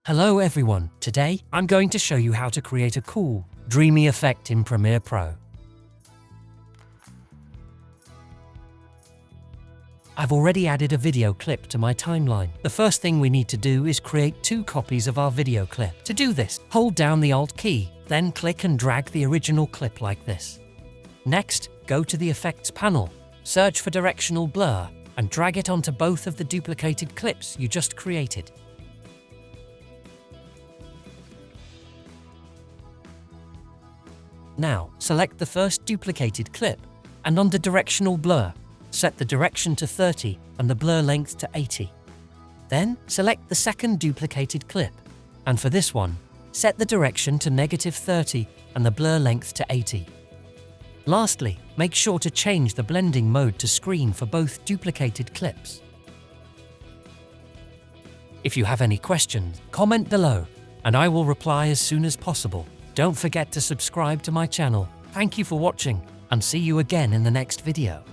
Hello everyone, today I'm going to show you how to create a cool, dreamy effect in Premiere Pro. I've already added a video clip to my timeline. The first thing we need to do is create 2 copies of our video clip. To do this, hold down the Alt key, then click and drag the original clip like this. Next, go to the Effects panel, search for Directional Blur, and drag it onto both of the duplicated clips you just created. Now, select the first duplicated clip, and under Directional Blur, set the direction to 30 and the blur length to 80. Then, select the second duplicated clip, and for this one, set the direction to -30 and the blur length to 80. Lastly, make sure to change the blending mode to screen for both duplicated clips. If you have any questions, comment below, and I will reply as soon as possible. Don't forget to subscribe to my channel. Thank you for watching, and see you again in the next video.